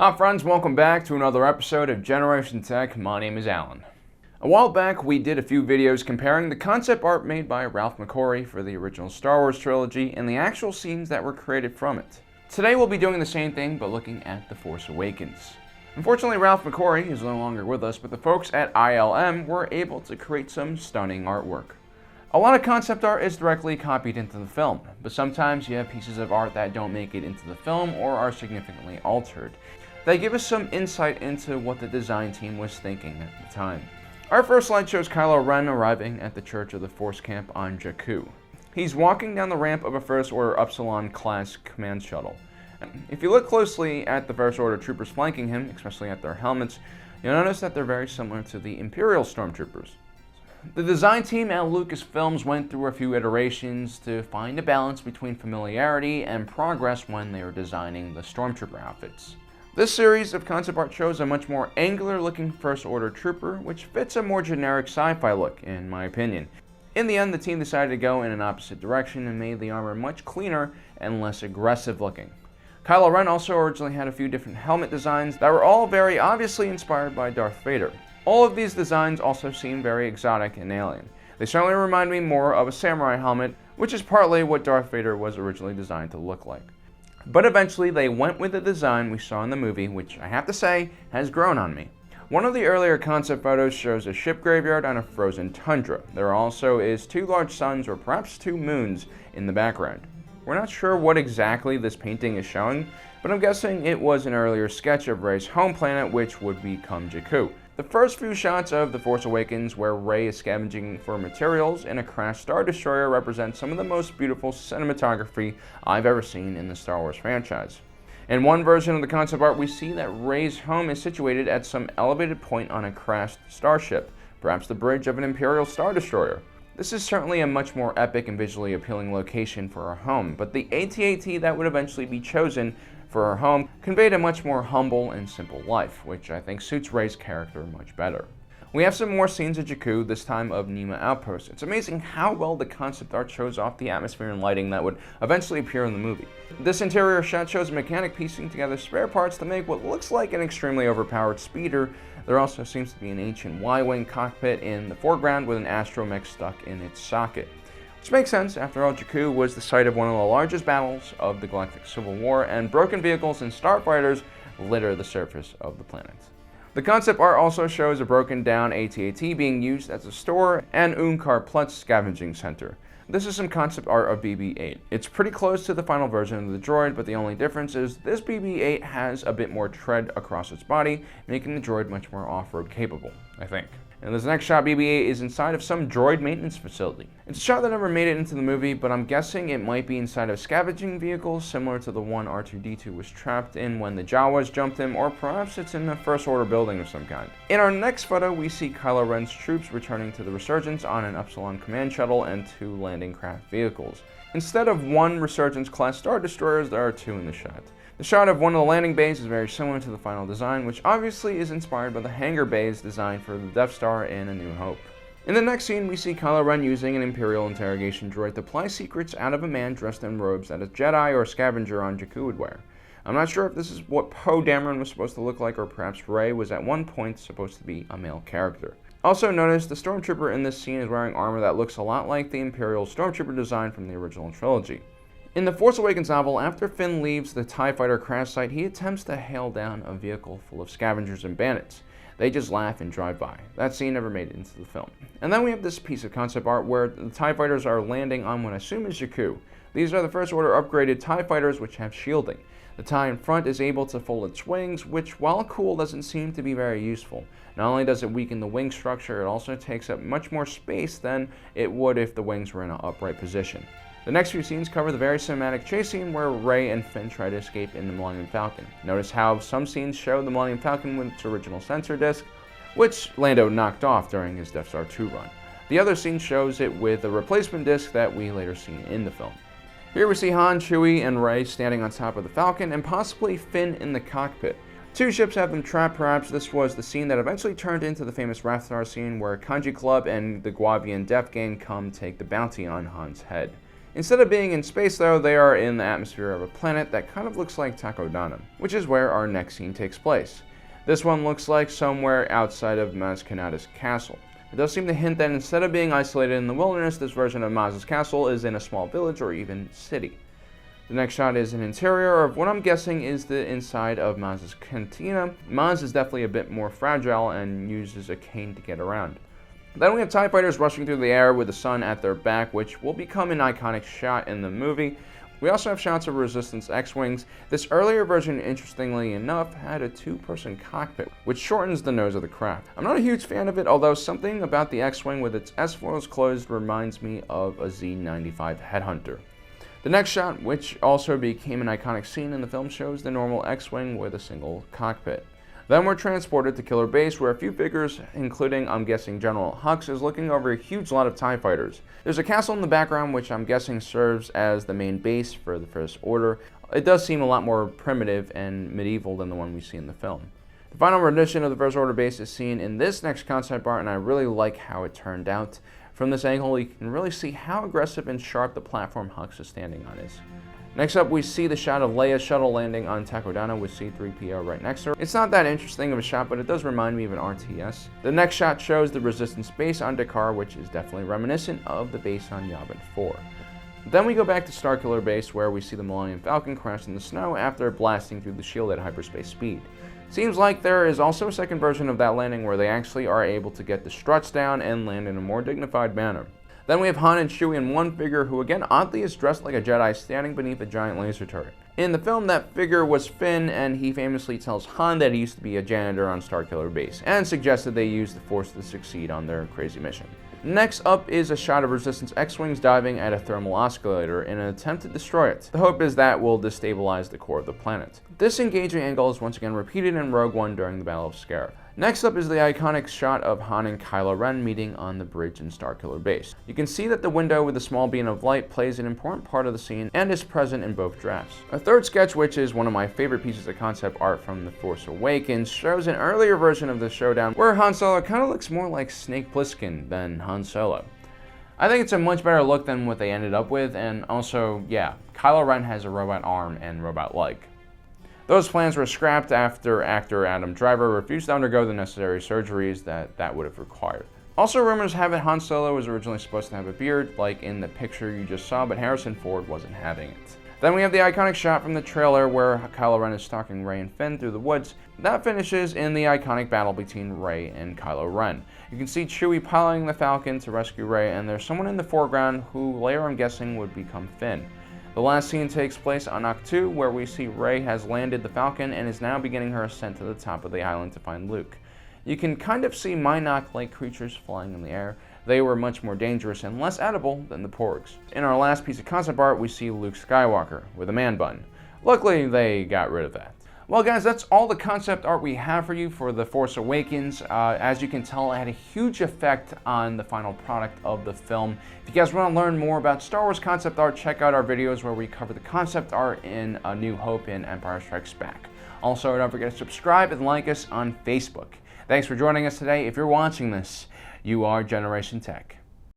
Hi friends, welcome back to another episode of Generation Tech. My name is Alan. A while back we did a few videos comparing the concept art made by Ralph McQuarrie for the original Star Wars trilogy and the actual scenes that were created from it. Today we'll be doing the same thing but looking at The Force Awakens. Unfortunately, Ralph McQuarrie is no longer with us, but the folks at ILM were able to create some stunning artwork. A lot of concept art is directly copied into the film, but sometimes you have pieces of art that don't make it into the film or are significantly altered. They give us some insight into what the design team was thinking at the time. Our first slide shows Kylo Ren arriving at the Church of the Force camp on Jakku. He's walking down the ramp of a First Order Upsilon-class command shuttle. If you look closely at the First Order troopers flanking him, especially at their helmets, you'll notice that they're very similar to the Imperial stormtroopers. The design team at Lucasfilms went through a few iterations to find a balance between familiarity and progress when they were designing the stormtrooper outfits. This series of concept art shows a much more angular-looking First Order trooper, which fits a more generic sci-fi look, in my opinion. In the end, the team decided to go in an opposite direction and made the armor much cleaner and less aggressive-looking. Kylo Ren also originally had a few different helmet designs that were all very obviously inspired by Darth Vader. All of these designs also seem very exotic and alien. They certainly remind me more of a samurai helmet, which is partly what Darth Vader was originally designed to look like. But eventually they went with the design we saw in the movie, which I have to say has grown on me. One of the earlier concept photos shows a ship graveyard on a frozen tundra. There also is two large suns or perhaps two moons in the background. We're not sure what exactly this painting is showing, but I'm guessing it was an earlier sketch of Rey's home planet, which would become Jakku. The first few shots of The Force Awakens, where Rey is scavenging for materials in a crashed Star Destroyer, represent some of the most beautiful cinematography I've ever seen in the Star Wars franchise. In one version of the concept art, we see that Rey's home is situated at some elevated point on a crashed starship, perhaps the bridge of an Imperial Star Destroyer. This is certainly a much more epic and visually appealing location for her home, but the AT-AT that would eventually be chosen for her home conveyed a much more humble and simple life, which I think suits Rey's character much better. We have some more scenes of Jakku, this time of Nema Outpost. It's amazing how well the concept art shows off the atmosphere and lighting that would eventually appear in the movie. This interior shot shows a mechanic piecing together spare parts to make what looks like an extremely overpowered speeder. There also seems to be an ancient Y-wing cockpit in the foreground with an astromech stuck in its socket. Which makes sense, after all, Jakku was the site of one of the largest battles of the Galactic Civil War, and broken vehicles and starfighters litter the surface of the planet. The concept art also shows a broken down AT-AT being used as a store and Unkar Plutt's scavenging center. This is some concept art of BB-8. It's pretty close to the final version of the droid, but the only difference is this BB-8 has a bit more tread across its body, making the droid much more off-road capable, I think. And this next shot, BB-8 is inside of some droid maintenance facility. It's a shot that never made it into the movie, but I'm guessing it might be inside of scavenging vehicles similar to the one R2-D2 was trapped in when the Jawas jumped him, or perhaps it's in a First Order building of some kind. In our next photo, we see Kylo Ren's troops returning to the Resurgence on an Upsilon command shuttle and two landing craft vehicles. Instead of one Resurgence-class Star Destroyers, there are two in the shot. The shot of one of the landing bays is very similar to the final design, which obviously is inspired by the hangar bays designed for the Death Star in A New Hope. In the next scene, we see Kylo Ren using an Imperial interrogation droid to pry secrets out of a man dressed in robes that a Jedi or scavenger on Jakku would wear. I'm not sure if this is what Poe Dameron was supposed to look like, or perhaps Rey was at one point supposed to be a male character. Also notice the Stormtrooper in this scene is wearing armor that looks a lot like the Imperial Stormtrooper design from the original trilogy. In the Force Awakens novel, after Finn leaves the TIE Fighter crash site, he attempts to hail down a vehicle full of scavengers and bandits. They just laugh and drive by. That scene never made it into the film. And then we have this piece of concept art where the TIE Fighters are landing on what I assume is Jakku. These are the First Order upgraded TIE Fighters which have shielding. The TIE in front is able to fold its wings, which, while cool, doesn't seem to be very useful. Not only does it weaken the wing structure, it also takes up much more space than it would if the wings were in an upright position. The next few scenes cover the very cinematic chase scene where Rey and Finn try to escape in the Millennium Falcon. Notice how some scenes show the Millennium Falcon with its original sensor disc, which Lando knocked off during his Death Star 2 run. The other scene shows it with a replacement disc that we later see in the film. Here we see Han, Chewie, and Rey standing on top of the Falcon, and possibly Finn in the cockpit. Two ships have them trapped. Perhaps this was the scene that eventually turned into the famous Rathtar scene where Kanji Club and the Guavian Death Gang come take the bounty on Han's head. Instead of being in space though, they are in the atmosphere of a planet that kind of looks like Takodana, which is where our next scene takes place. This one looks like somewhere outside of Maz Kanata's castle. It does seem to hint that instead of being isolated in the wilderness, this version of Maz's castle is in a small village or even city. The next shot is an interior of what I'm guessing is the inside of Maz's cantina. Maz is definitely a bit more fragile and uses a cane to get around. Then we have TIE fighters rushing through the air with the sun at their back, which will become an iconic shot in the movie. We also have shots of Resistance X-Wings. This earlier version, interestingly enough, had a two-person cockpit, which shortens the nose of the craft. I'm not a huge fan of it, although something about the X-Wing with its S-foils closed reminds me of a Z-95 Headhunter. The next shot, which also became an iconic scene in the film, shows the normal X-Wing with a single cockpit. Then we're transported to Killer Base, where a few figures, including, I'm guessing, General Hux, is looking over a huge lot of TIE fighters. There's a castle in the background, which I'm guessing serves as the main base for the First Order. It does seem a lot more primitive and medieval than the one we see in the film. The final rendition of the First Order base is seen in this next concept art, and I really like how it turned out. From this angle, you can really see how aggressive and sharp the platform Hux is standing on is. Next up, we see the shot of Leia's shuttle landing on Takodana with C-3PO right next to her. It's not that interesting of a shot, but it does remind me of an RTS. The next shot shows the Resistance base on Dakar, which is definitely reminiscent of the base on Yavin 4. Then we go back to Starkiller Base, where we see the Millennium Falcon crash in the snow after blasting through the shield at hyperspace speed. Seems like there is also a second version of that landing where they actually are able to get the struts down and land in a more dignified manner. Then we have Han and Chewie in one figure who again oddly is dressed like a Jedi standing beneath a giant laser turret. In the film, that figure was Finn, and he famously tells Han that he used to be a janitor on Starkiller Base and suggested they use the Force to succeed on their crazy mission. Next up is a shot of Resistance X-Wings diving at a thermal oscillator in an attempt to destroy it. The hope is that will destabilize the core of the planet. This engaging angle is once again repeated in Rogue One during the Battle of Scarif. Next up is the iconic shot of Han and Kylo Ren meeting on the bridge in Starkiller Base. You can see that the window with a small beam of light plays an important part of the scene and is present in both drafts. A third sketch, which is one of my favorite pieces of concept art from The Force Awakens, shows an earlier version of the showdown where Han Solo kind of looks more like Snake Plissken than Han Solo. I think it's a much better look than what they ended up with, and also, yeah, Kylo Ren has a robot arm and robot leg. Those plans were scrapped after actor Adam Driver refused to undergo the necessary surgeries that would have required. Also, rumors have it Han Solo was originally supposed to have a beard, like in the picture you just saw, but Harrison Ford wasn't having it. Then we have the iconic shot from the trailer where Kylo Ren is stalking Rey and Finn through the woods. That finishes in the iconic battle between Rey and Kylo Ren. You can see Chewie piloting the Falcon to rescue Rey, and there's someone in the foreground who later I'm guessing would become Finn. The last scene takes place on Ahch-To, where we see Rey has landed the Falcon and is now beginning her ascent to the top of the island to find Luke. You can kind of see Mynock-like creatures flying in the air. They were much more dangerous and less edible than the Porgs. In our last piece of concept art, we see Luke Skywalker with a man bun. Luckily, they got rid of that. Well guys, that's all the concept art we have for you for The Force Awakens. As you can tell, it had a huge effect on the final product of the film. If you guys want to learn more about Star Wars concept art, check out our videos where we cover the concept art in A New Hope and Empire Strikes Back. Also, don't forget to subscribe and like us on Facebook. Thanks for joining us today. If you're watching this, you are Generation Tech.